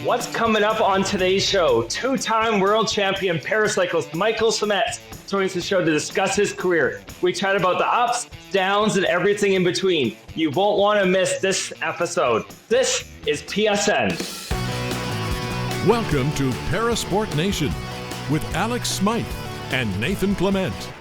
What's coming up on today's show? Two-time world champion paracyclist Michael Sametz joins the show to discuss his career. We chat about the ups, downs, and everything in between. You won't want to miss this episode. This is PSN. Welcome to Parasport Nation with Alex Smythe and Nathan Clement.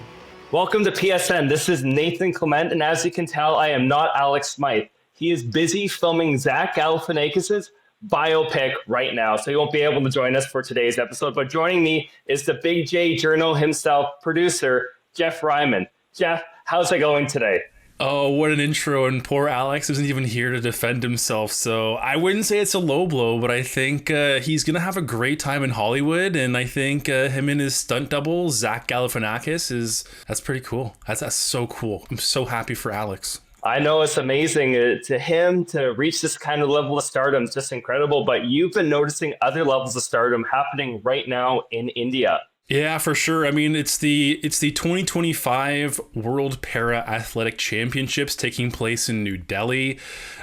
Welcome to PSN. This is Nathan Clement, and as you can tell, I am not Alex Smythe. He is busy filming Zach Galifianakis' biopic right now, so he won't be able to join us for today's episode. But joining me is the Big J Journal himself, producer Jeff Ryman. Jeff, how's it going today? Oh, what an intro, and poor Alex isn't even here to defend himself, so I wouldn't say it's a low blow, but I think he's going to have a great time in Hollywood, and I think him and his stunt double, Zach Galifianakis, that's pretty cool. That's so cool. I'm so happy for Alex. I know it's amazing to him to reach this kind of level of stardom. It's just incredible, but you've been noticing other levels of stardom happening right now in India. Yeah, for sure. I mean, it's the 2025 World Para Athletic Championships taking place in New Delhi.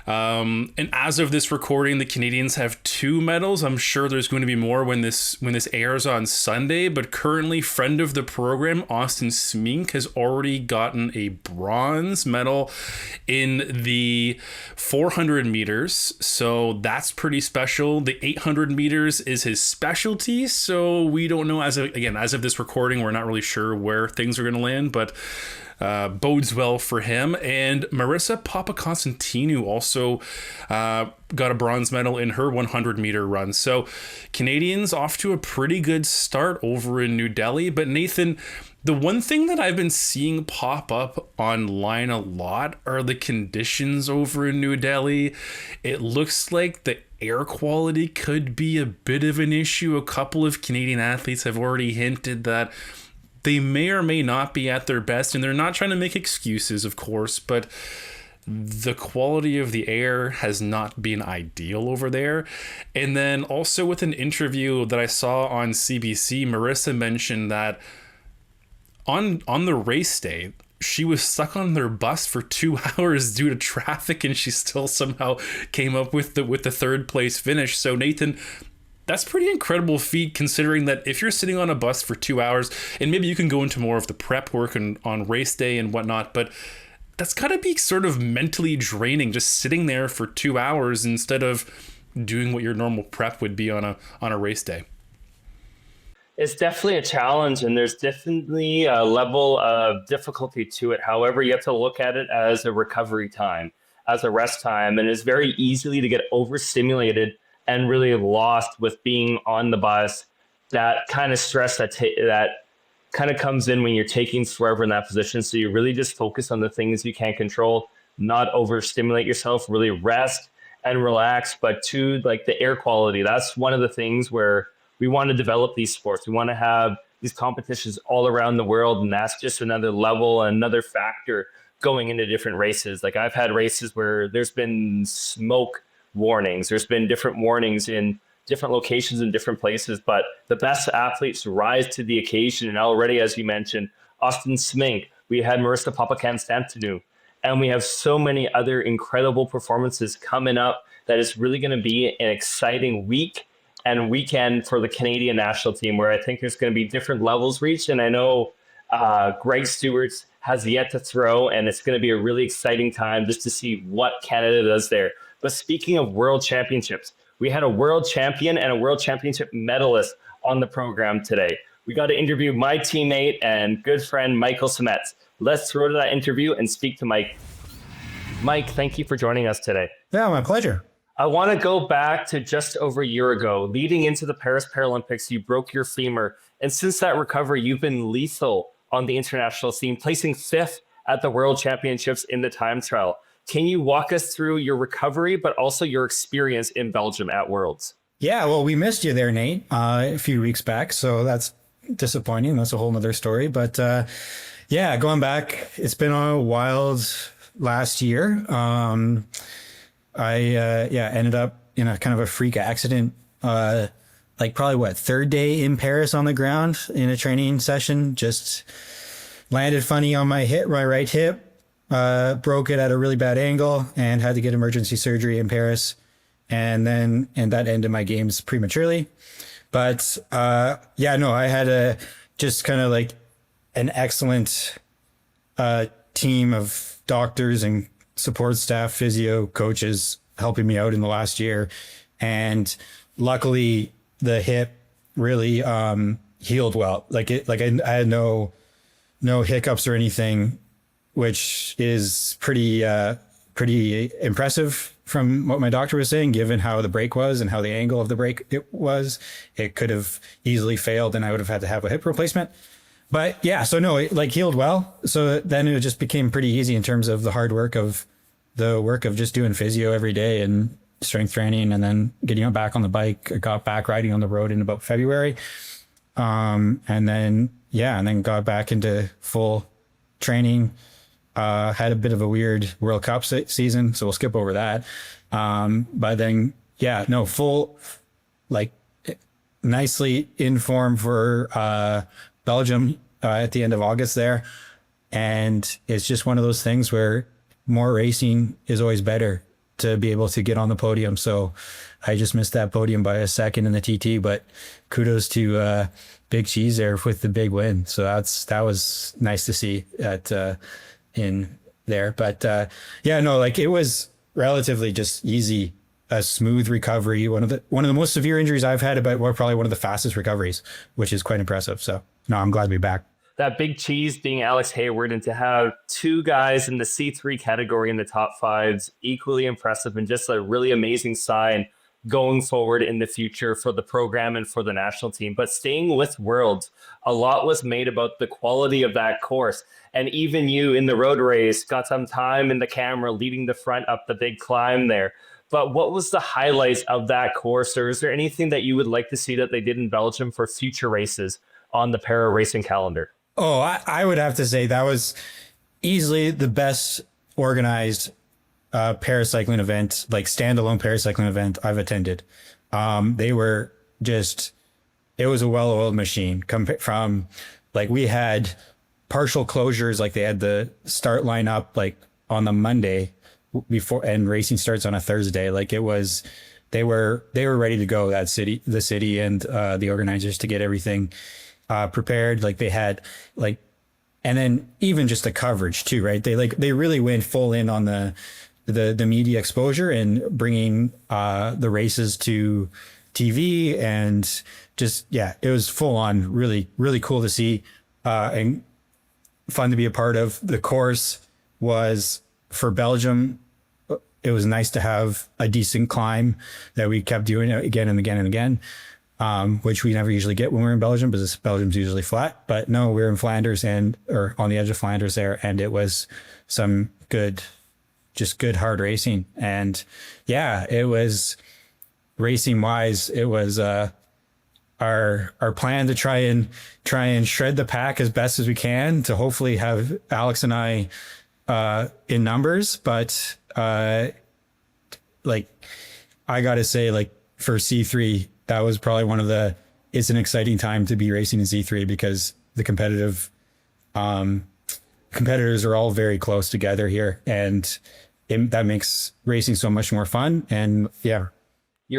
And as of this recording, the Canadians have 2 medals. I'm sure there's going to be more when this airs on Sunday. But currently, friend of the program, Austin Smink, has already gotten a bronze medal in the 400 meters. So that's pretty special. The 800 meters is his specialty. So we don't know as of this recording, we're not really sure where things are going to land, but bodes well for him. And Marissa Papaconstantinou also got a bronze medal in her 100 meter run. So Canadians off to a pretty good start over in New Delhi. But Nathan, the one thing that I've been seeing pop up online a lot are the conditions over in New Delhi. It looks like the air quality could be a bit of an issue. A couple of Canadian athletes have already hinted that they may or may not be at their best, and they're not trying to make excuses, of course, but the quality of the air has not been ideal over there. And then also with an interview that I saw on CBC, Marissa mentioned that on the race day, she was stuck on their bus for 2 hours due to traffic, and she still somehow came up with the third place finish. So Nathan, that's pretty incredible feat, considering that if you're sitting on a bus for 2 hours, and maybe you can go into more of the prep work on race day and whatnot, but that's gotta be sort of mentally draining, just sitting there for 2 hours instead of doing what your normal prep would be on a race day. It's definitely a challenge, and there's definitely a level of difficulty to it. However, you have to look at it as a recovery time, as a rest time, and it's very easily to get overstimulated and really lost with being on the bus. That kind of stress that kind of comes in when you're taking forever in that position. So you really just focus on the things you can't control, not overstimulate yourself, really rest and relax. But to like the air quality, that's one of the things where we want to develop these sports. We want to have these competitions all around the world. And that's just another level, another factor going into different races. Like I've had races where there's been smoke warnings. There's been different warnings in different locations in different places, but the best athletes rise to the occasion. And already, as you mentioned, Austin Smink, we had Marissa Papaconstantinou, and we have so many other incredible performances coming up that is really going to be an exciting week and weekend for the Canadian national team, where I think there's going to be different levels reached. And I know Greg Stewart has yet to throw, and it's going to be a really exciting time just to see what Canada does there. But speaking of world championships, we had a world champion and a world championship medalist on the program today. We got to interview my teammate and good friend, Michael Sametz. Let's throw to that interview and speak to Mike. Mike, thank you for joining us today. Yeah, my pleasure. I want to go back to just over a year ago. Leading into the Paris Paralympics, you broke your femur. And since that recovery, you've been lethal on the international scene, placing 5th at the World Championships in the time trial. Can you walk us through your recovery, but also your experience in Belgium at Worlds? Yeah, well, we missed you there, Nate, a few weeks back. So that's disappointing. That's a whole nother story. But yeah, going back, it's been a wild last year. I ended up in a kind of a freak accident, like probably third day in Paris on the ground in a training session, just landed funny on my right hip, broke it at a really bad angle and had to get emergency surgery in Paris. and that ended my games prematurely. But yeah, no, I had a just kind of like an excellent team of doctors and support staff, physio, coaches helping me out in the last year. And luckily the hip really healed well. Like I had no hiccups or anything, which is pretty impressive from what my doctor was saying, given how the break was and how the angle of the break it was. It could have easily failed and I would have had to have a hip replacement. But yeah, so no, it like healed well. So then it just became pretty easy in terms of the work of just doing physio every day and strength training, and then getting back on the bike. I got back riding on the road in about February. And then got back into full training. Had a bit of a weird World Cup season, so we'll skip over that. But then, full, like, nicely in form for Belgium at the end of August there. And it's just one of those things where more racing is always better to be able to get on the podium. So I just missed that podium by a second in the TT, but kudos to Big Cheese there with the big win. So that was nice to see in there. But it was relatively just easy, a smooth recovery. One of the most severe injuries I've had, probably one of the fastest recoveries, which is quite impressive. So no, I'm glad to be back. That Big Cheese being Alex Hayward, and to have two guys in the C3 category in the top fives, equally impressive, and just a really amazing sign going forward in the future for the program and for the national team. But staying with Worlds, a lot was made about the quality of that course. And even you in the road race got some time in the camera leading the front up the big climb there. But what was the highlights of that course? Or is there anything that you would like to see that they did in Belgium for future races on the para racing calendar? Oh, I would have to say that was easily the best organized paracycling event, like standalone paracycling event I've attended. They were just, it was a well-oiled machine. From like, we had partial closures, like they had the start line up like on the Monday before, and racing starts on a Thursday. Like it was, they were ready to go, the city and the organizers, to get everything prepared. Like they had like, and then even just the coverage too, right? They really went full in on the media exposure and bringing the races to TV, and just, it was full on, really, really cool to see and fun to be a part of. The course was for Belgium. It was nice to have a decent climb that we kept doing again and again and again. Which we never usually get when we're in Belgium, because Belgium's usually flat. But no, we're in Flanders or on the edge of Flanders there, and it was some good hard racing. And it was racing wise. It was our plan to try and shred the pack as best as we can, to hopefully have Alex and I in numbers. But like, I gotta say, like, for C3, that was probably it's an exciting time to be racing in C3, because the competitors are all very close together here, and that makes racing so much more fun. And you're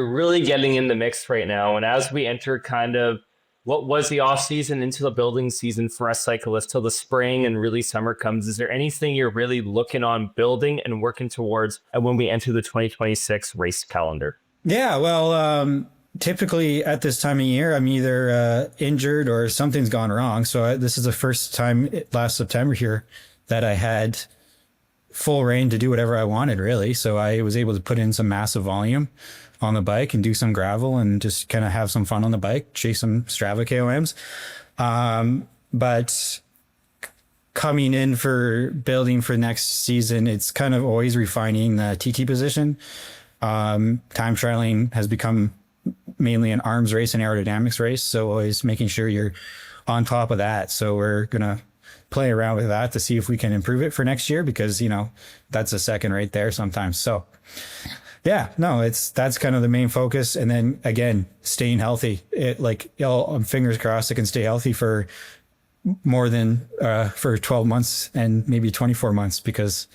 really getting in the mix right now. And as we enter kind of what was the off season into the building season for us cyclists till the spring and really summer comes, is there anything you're really looking on building and working towards when we enter the 2026 race calendar? Yeah, well, typically at this time of year, I'm either injured or something's gone wrong. So this is the first time last September here that I had full reign to do whatever I wanted, really. So I was able to put in some massive volume on the bike and do some gravel and just kind of have some fun on the bike, chase some Strava KOMs. But coming in for building for next season, it's kind of always refining the TT position. Time trialing has become mainly an arms race and aerodynamics race. So always making sure you're on top of that. So we're going to play around with that to see if we can improve it for next year, because, that's a second right there sometimes. So that's kind of the main focus. And then again, staying healthy. I'm fingers crossed I can stay healthy for more than for 12 months and maybe 24 months, because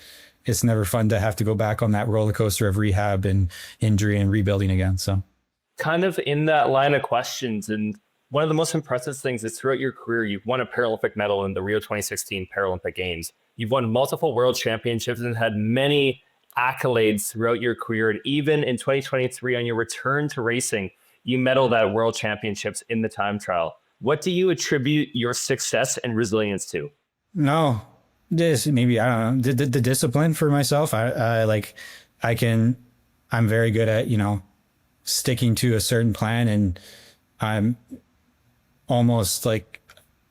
it's never fun to have to go back on that roller coaster of rehab and injury and rebuilding again. So kind of in that line of questions, and one of the most impressive things is throughout your career, you've won a Paralympic medal in the Rio 2016 Paralympic Games. You've won multiple world championships and had many accolades throughout your career. And even in 2023, on your return to racing, you medaled at world championships in the time trial. What do you attribute your success and resilience to? no, this maybe, I don't know, the discipline for myself. I'm very good at, sticking to a certain plan, and I'm almost like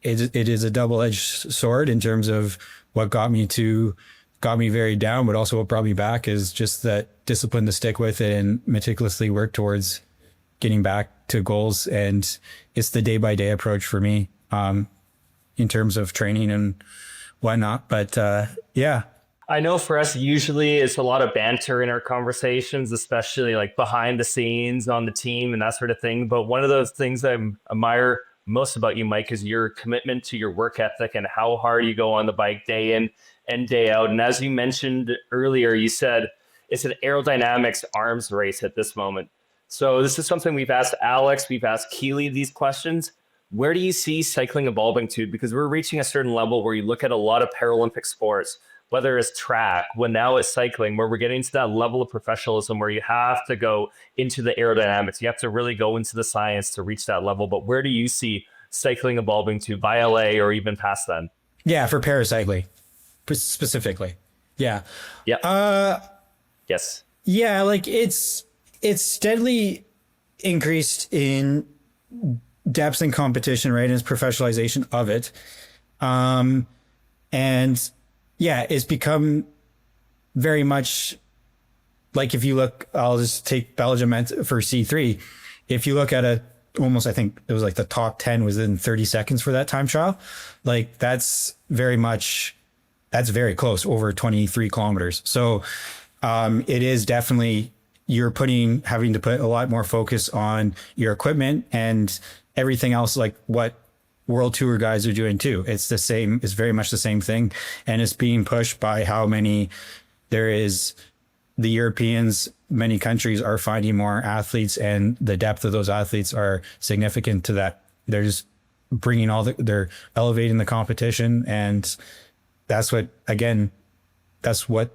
it is a double-edged sword in terms of what got me very down, but also what brought me back is just that discipline to stick with it and meticulously work towards getting back to goals. And it's the day-by-day approach for me, in terms of training and whatnot. But yeah. I know for us, usually it's a lot of banter in our conversations, especially like behind the scenes on the team and that sort of thing. But one of those things I admire most about you, Mike, is your commitment to your work ethic and how hard you go on the bike day in and day out. And as you mentioned earlier, you said it's an aerodynamics arms race at this moment. So this is something we've asked Alex, we've asked Keely these questions. Where do you see cycling evolving to? Because we're reaching a certain level where you look at a lot of Paralympic sports, whether it's track, when now it's cycling, where we're getting to that level of professionalism where you have to go into the aerodynamics. You have to really go into the science to reach that level. But where do you see cycling evolving to by LA or even past then? Yeah, for paracycling specifically. Yeah. Yeah. Yes. Yeah, like it's steadily increased in depth and competition, right? And it's professionalization of it. And yeah, it's become very much like, if you look, I'll just take Belgium for C3. If you look at almost, I think it was like the top 10 was in 30 seconds for that time trial. Like that's very close, over 23 kilometers. So it is definitely, you're having to put a lot more focus on your equipment and everything else, like what World Tour guys are doing too. It's very much the same thing. And it's being pushed by how many there is. The Europeans, many countries are finding more athletes, and the depth of those athletes are significant to that. They're just bringing they're elevating the competition. And that's what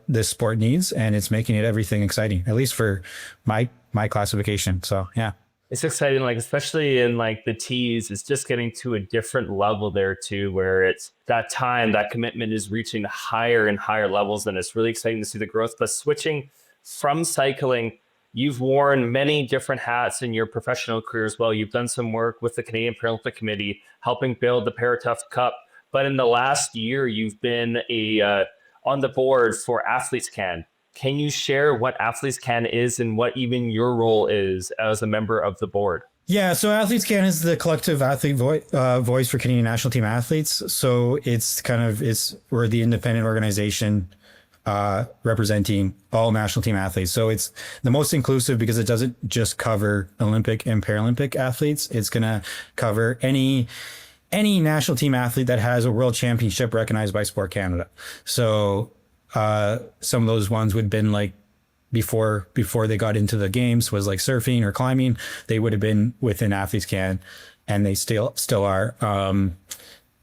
this sport needs. And it's making it everything exciting, at least for my classification. So, yeah. It's exciting, like especially in like the T's, it's just getting to a different level there too, where it's that time, that commitment is reaching higher and higher levels, and it's really exciting to see the growth. But switching from cycling, you've worn many different hats in your professional career as well. You've done some work with the Canadian Paralympic Committee, helping build the Paratough Cup. But in the last year, you've been on the board for Athletes Can. Can you share what Athletes Can is and what even your role is as a member of the board? Yeah, so Athletes Can is the collective athlete voice for Canadian national team athletes. So we're the independent organization representing all national team athletes. So it's the most inclusive because it doesn't just cover Olympic and Paralympic athletes. It's going to cover any national team athlete that has a world championship recognized by Sport Canada. So some of those ones would have been like before they got into the games was like surfing or climbing. They would have been within Athletes Can, and they still are,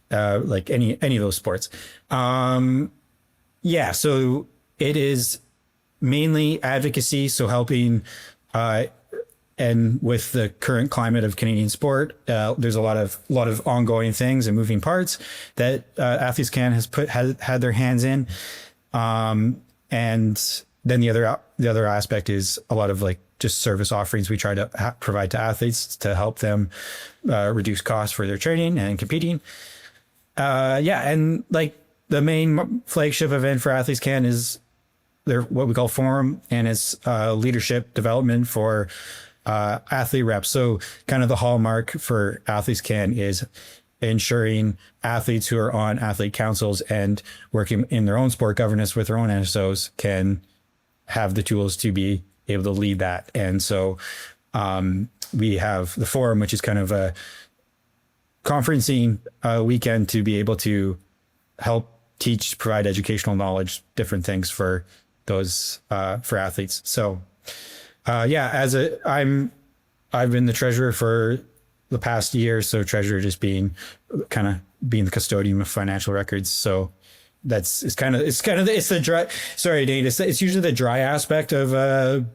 like any of those sports. Yeah, so it is mainly advocacy. So helping, and with the current climate of Canadian sport, there's a lot of ongoing things and moving parts that Athletes Can has had their hands in. And then the other aspect is a lot of like just service offerings we try to provide to athletes to help them reduce costs for their training and competing. And like the main flagship event for Athletes Can is what we call Forum, and it's leadership development for athlete reps. So kind of the hallmark for Athletes Can is ensuring athletes who are on athlete councils and working in their own sport governance with their own NSOs can have the tools to be able to lead that. And so we have the Forum, which is kind of a conferencing weekend to be able to help provide educational knowledge, different things for those for athletes. So I've been the treasurer for the past year. So treasurer just being the custodian of financial records. So it's the dry. Sorry, Nate. It's usually the dry aspect of a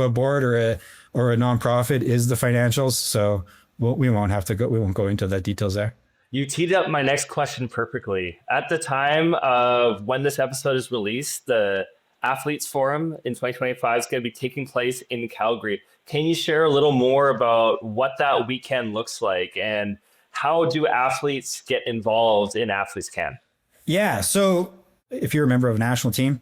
board or a nonprofit is the financials. So we won't go into the details there. You teed up my next question perfectly. At the time of when this episode is released, the Athletes Forum in 2025 is going to be taking place in Calgary. Can you share a little more about what that weekend looks like and how do athletes get involved in Athletes Can? Yeah. So if you're a member of a national team,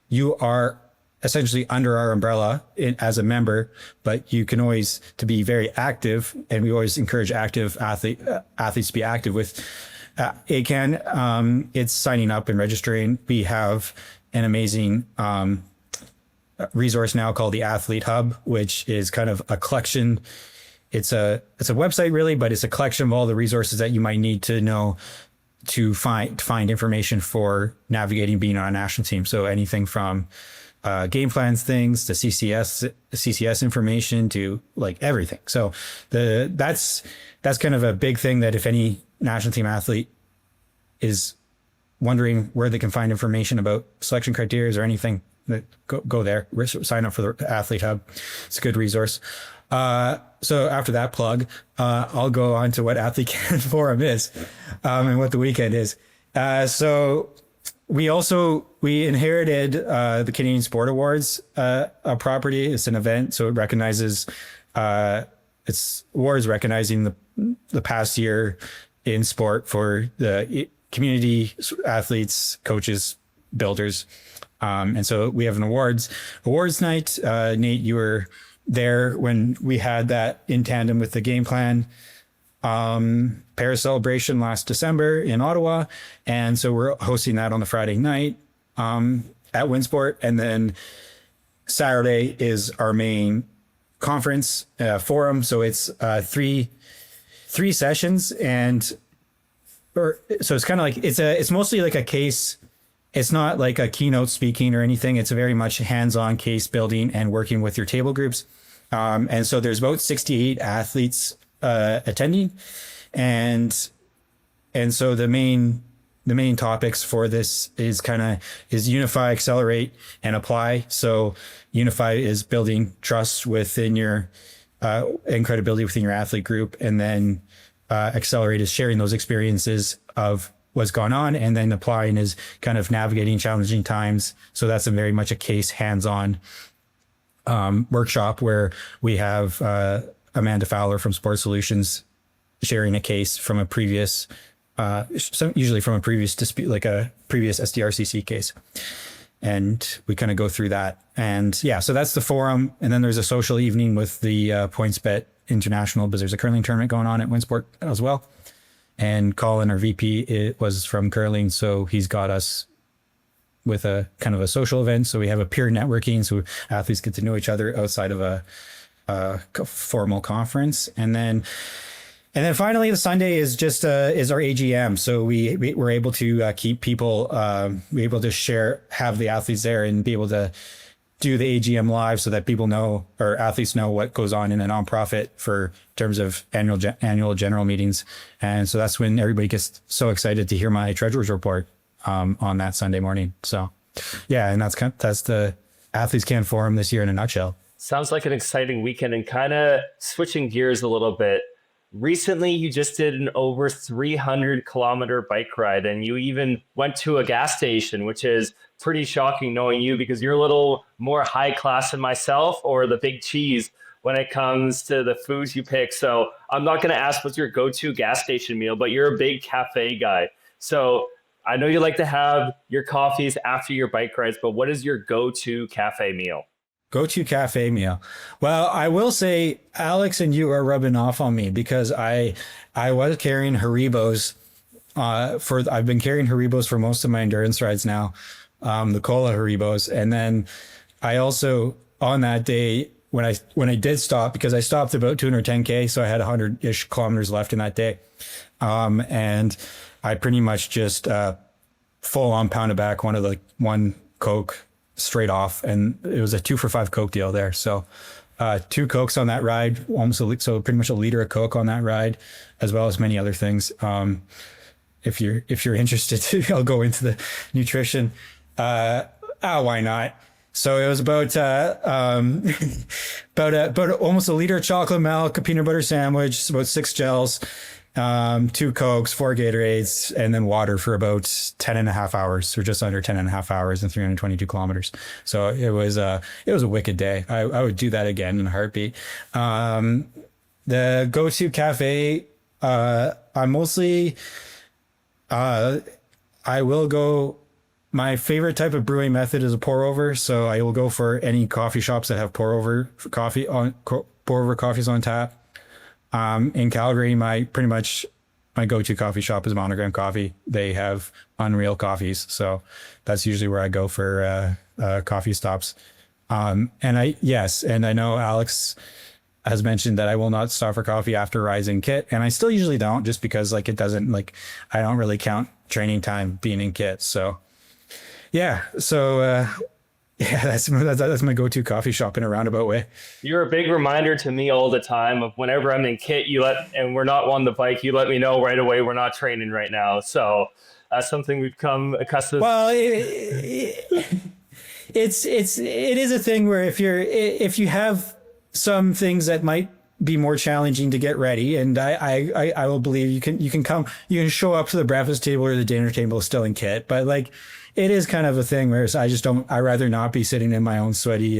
you are essentially under our umbrella as a member, but you can always to be very active. And we always encourage athletes to be active with ACAN. It's signing up and registering. We have an amazing resource now called the Athlete Hub, which is kind of a collection. It's a website really, but it's a collection of all the resources that you might need to know to find information for navigating being on a national team. So anything from game plans things to CCS information to like everything. So that's kind of a big thing that if any national team athlete is wondering where they can find information about selection criteria or anything, that go there, sign up for the Athlete Hub. It's a good resource. So after that plug, I'll go on to what Athlete Can Forum is, and what the weekend is. So we inherited the Canadian Sport Awards a property. It's an event, so it recognizes it's awards recognizing the past year in sport for the community athletes, coaches, builders, and so we have an awards night. Nate, you were there when we had that in tandem with the game plan Paris celebration last December in Ottawa. And so we're hosting that on the Friday night at Winsport. And then Saturday is our main conference forum. So it's three sessions. So it's kind of like, it's mostly like a case. It's not like a keynote speaking or anything. It's a very much hands-on case building and working with your table groups. And so there's about 68 athletes attending. And so the main topics for this is unify, accelerate, and apply. So unify is building trust within your and credibility within your athlete group. And then accelerate is sharing those experiences of what's gone on, and then applying is kind of navigating challenging times. So that's very much a case hands-on workshop where we have Amanda Fowler from Sports Solutions sharing a case from a previous, usually from a previous dispute, like a previous SDRCC case. And we kind of go through that. And yeah, so that's the forum. And then there's a social evening with the PointsBet International, because there's a curling tournament going on at Winsport as well. And Colin, our VP, was from curling, so he's got us with a kind of a social event. So we have a peer networking, so athletes get to know each other outside of a formal conference. And then finally, the Sunday is just is our AGM. So we're able to keep people, we're able to have the athletes there and be able to do the AGM live so that people know, or athletes know, what goes on in a nonprofit in terms of annual general meetings. And so that's when everybody gets so excited to hear my treasurer's report on that Sunday morning. So yeah, and that's the Athletes Can Forum this year in a nutshell. Sounds like an exciting weekend. And kind of switching gears a little bit, recently you just did an over 300-kilometer bike ride, and you even went to a gas station, which is pretty shocking knowing you, because you're a little more high class than myself, or the big cheese when it comes to the foods you pick. So I'm not going to ask what's your go-to gas station meal, but you're a big cafe guy. So I know you like to have your coffees after your bike rides, but what is your go-to cafe meal? Go-to cafe meal. Well, I will say Alex and you are rubbing off on me, because I was carrying Haribos I've been carrying Haribos for most of my endurance rides now, the cola Haribos. And then I also, on that day, when I did stop, because I stopped about 210K, so I had 100-ish kilometers left in that day. And I pretty much just full on pounded back one Coke straight off, and it was a 2 for $5 Coke deal there. So 2 Cokes on that ride, so pretty much a liter of Coke on that ride, as well as many other things. If you're interested, I'll go into the nutrition. Why not? So it was about almost a liter of chocolate milk, a peanut butter sandwich, about 6 gels, 2 Cokes, 4 Gatorades, and then water for about 10 and a half hours, or just under 10 and a half hours, and 322 kilometers. So it was a wicked day. I would do that again in a heartbeat. The go-to cafe, I will go. My favorite type of brewing method is a pour over. So I will go for any coffee shops that have pour over coffees on tap. In Calgary, my go-to coffee shop is Monogram Coffee. They have unreal coffees, so that's usually where I go for coffee stops. And I know Alex has mentioned that I will not stop for coffee after rising kit, and I still usually don't, just because I don't really count training time being in kit. So that's my go-to coffee shop in a roundabout way. You're a big reminder to me all the time of whenever I'm in kit, and we're not on the bike, you let me know right away we're not training right now. So that's something we've come accustomed. Well, it is a thing where if you have some things that might be more challenging to get ready, and I will believe you can show up to the breakfast table or the dinner table still in kit, but it is kind of a thing where I'd rather not be sitting in my own sweaty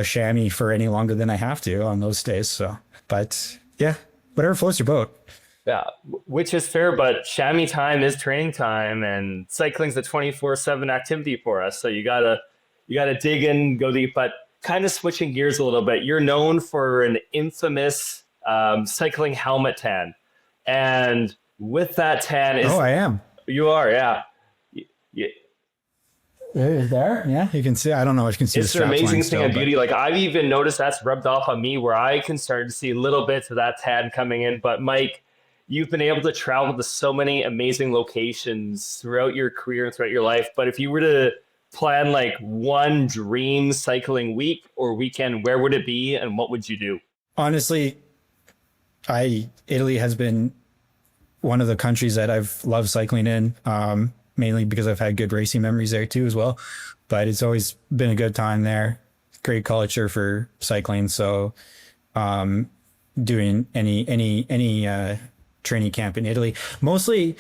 chamois for any longer than I have to on those days. So, but yeah, whatever floats your boat. Yeah, which is fair, but chamois time is training time, and cycling's a 24/7 activity for us. So you gotta dig in, go deep. But kind of switching gears a little bit, you're known for an infamous cycling helmet tan, and with that tan I am. You are, yeah. There, yeah, you can see. I don't know if you can see. It's an amazing thing of beauty. I've even noticed that's rubbed off on me, where I can start to see little bits of that tan coming in. But Mike, you've been able to travel to so many amazing locations throughout your career and throughout your life. But if you were to plan one dream cycling week or weekend, where would it be, and what would you do? Honestly, Italy has been one of the countries that I've loved cycling in. Mainly because I've had good racing memories there too as well, but it's always been a good time there. Great culture for cycling. So, doing any training camp in Italy, mostly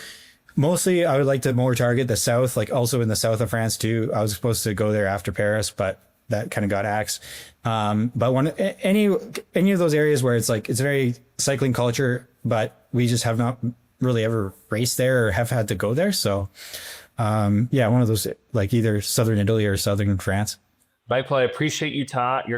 I would like to more target the south, also in the south of France too. I was supposed to go there after Paris, but that kind of got axed. But any of those areas where it's very cycling culture, but we just have not really ever raced there or have had to go there. So one of those, either southern Italy or southern France. Michael, I appreciate your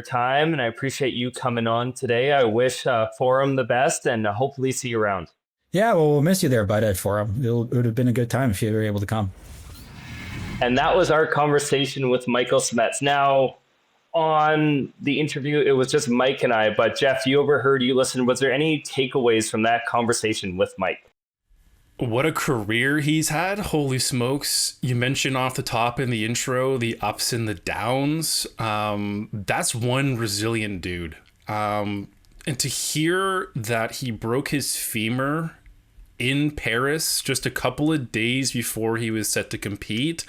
time, and I appreciate you coming on today. I wish Forum the best, and hopefully see you around. Yeah, well, we'll miss you there, bud, at Forum. It would have been a good time if you were able to come. And that was our conversation with Michael Sametz. Now, on the interview, it was just Mike and I, but Jeff, you overheard, you listened. Was there any takeaways from that conversation with Mike? What a career he's had. Holy smokes. You mentioned off the top in the intro, the ups and the downs. That's one resilient dude. And to hear that he broke his femur in Paris just a couple of days before he was set to compete,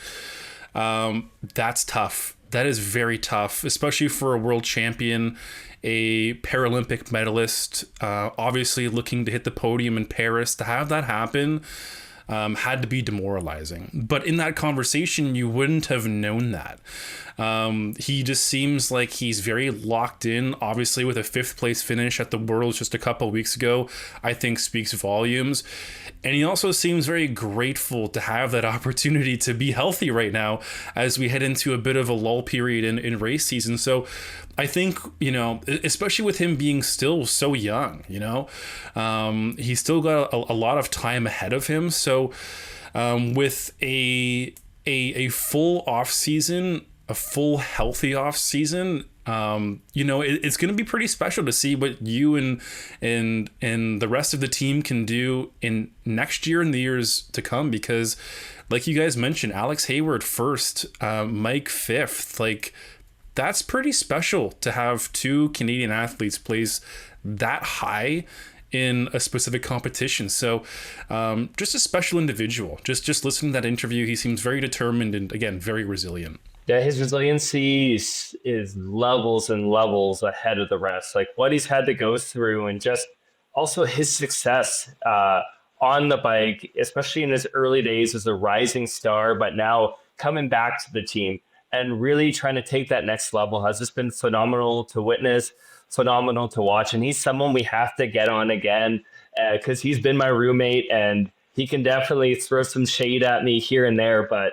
that's tough. That is very tough, especially for a world champion, a Paralympic medalist, obviously looking to hit the podium in Paris. To have that happen had to be demoralizing. But in that conversation, you wouldn't have known that. He just seems like he's very locked in. Obviously, with a 5th place finish at the Worlds just a couple of weeks ago, I think speaks volumes. And he also seems very grateful to have that opportunity to be healthy right now as we head into a bit of a lull period in race season. So I think, especially with him being still so young, he's still got a lot of time ahead of him. So with a full off season, a full healthy off season, It's going to be pretty special to see what you and the rest of the team can do in next year and the years to come, because like you guys mentioned, Alex Hayward first, Mike fifth, like that's pretty special to have two Canadian athletes place that high in a specific competition. So just a special individual. Just listening to that interview, he seems very determined and, again, very resilient. Yeah, his resiliency is levels and levels ahead of the rest. Like what he's had to go through, and just also his success on the bike, especially in his early days as a rising star, but now coming back to the team and really trying to take that next level has just been phenomenal to witness, phenomenal to watch. And he's someone we have to get on again because he's been my roommate, and he can definitely throw some shade at me here and there, but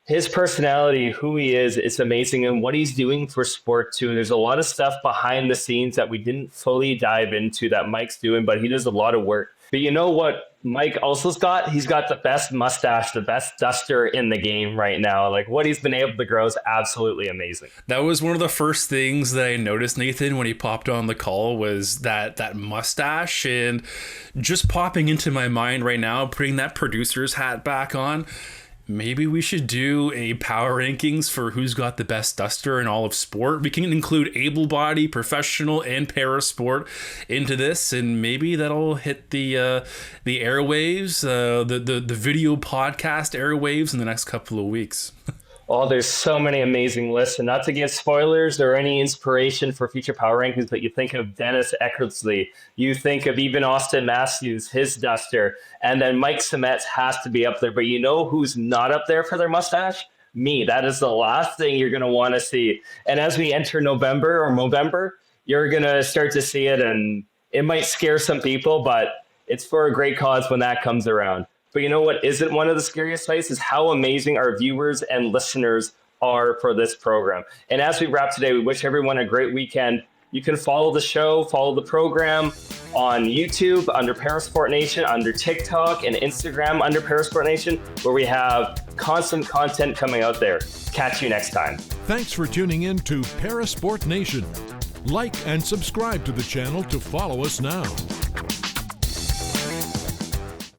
his personality, who he is, it's amazing. And what he's doing for sport too. There's a lot of stuff behind the scenes that we didn't fully dive into that Mike's doing, but he does a lot of work. But you know what Mike also's got? He's got the best mustache, the best duster in the game right now. Like what he's been able to grow is absolutely amazing. That was one of the first things that I noticed, Nathan, when he popped on the call, was that mustache. And just popping into my mind right now, putting that producer's hat back on, maybe we should do a power rankings for who's got the best duster in all of sport. We can include able-bodied, professional, and para sport into this, and maybe that'll hit the airwaves, the video podcast airwaves in the next couple of weeks. Oh, there's so many amazing lists, and not to give spoilers or any inspiration for future power rankings, but you think of Dennis Eckersley, you think of even Austin Matthews, his duster, and then Mike Sametz has to be up there. But you know who's not up there for their mustache? Me. That is the last thing you're going to want to see. And as we enter November, you're going to start to see it, and it might scare some people, but it's for a great cause when that comes around. But you know what isn't one of the scariest sights is how amazing our viewers and listeners are for this program. And as we wrap today, we wish everyone a great weekend. You can follow the show, follow the program on YouTube under Parasport Nation, under TikTok and Instagram under Parasport Nation, where we have constant content coming out there. Catch you next time. Thanks for tuning in to Parasport Nation. Like and subscribe to the channel to follow us now.